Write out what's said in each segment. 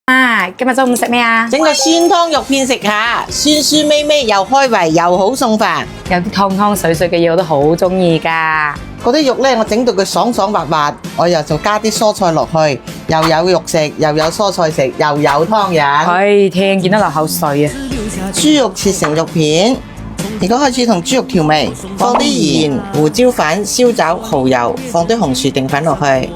今日中午食咩啊？整個酸湯肉片食下，酸酸味味又開胃又好送飯。有啲湯湯水水嘅嘢我都好中意噶。嗰啲肉呢，我整到佢爽爽滑滑，我又就加啲蔬菜落去，又有肉食，又有蔬菜食，又有湯飲。唉，聽見都流口水啊！豬肉切成肉片，而家開始同豬肉調味，放啲鹽、胡椒粉、燒酒、蠔油，放啲紅薯定粉落去。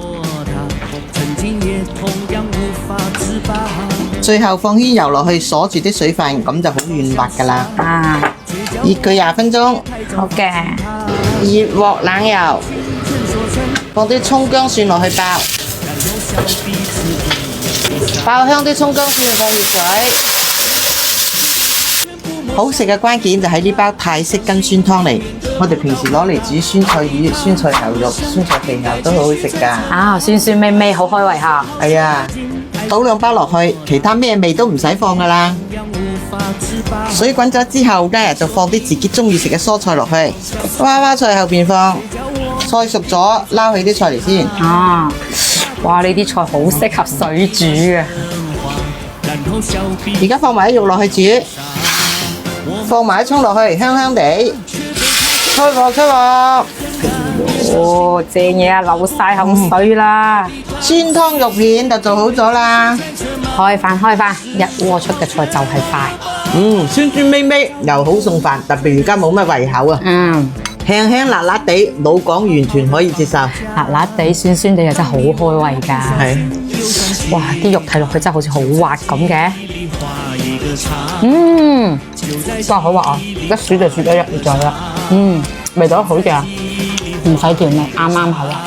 最後放啲油落去鎖住啲水分，咁就好軟滑噶啦。熱佢20分鐘。好嘅。熱鑊冷油，放啲葱薑蒜落去爆，爆香啲葱薑蒜放熱水。好食嘅關鍵就喺呢包泰式根酸湯嚟，我哋平時攞嚟煮酸菜魚、酸菜牛肉、酸菜肥牛都好好食噶。酸酸味味，好開胃嚇。係啊，倒2包落去，其他咩味都唔使放噶啦。水滾咗之後呢，就放啲自己中意食嘅蔬菜落去，娃娃菜後邊放，菜熟咗撈起啲菜嚟先。哇！呢啲菜好適合水煮啊！而家放埋啲肉落去煮，放埋啲蔥落去，香香地。開鑊！哦，正嘢啊，流晒口水啦！酸湯肉片就做好咗啦。開飯！一鍋出嘅菜就係快。酸酸味味又好送飯，特別而家冇乜胃口啊。輕輕辣辣地，老廣完全可以接受。辣辣地、酸酸地又真係好開胃㗎。係。哇！啲肉睇落去真係好似好滑咁嘅。哇！好滑啊！一數就數得1就係啦。味道好正，唔使調味，啱啱好啊！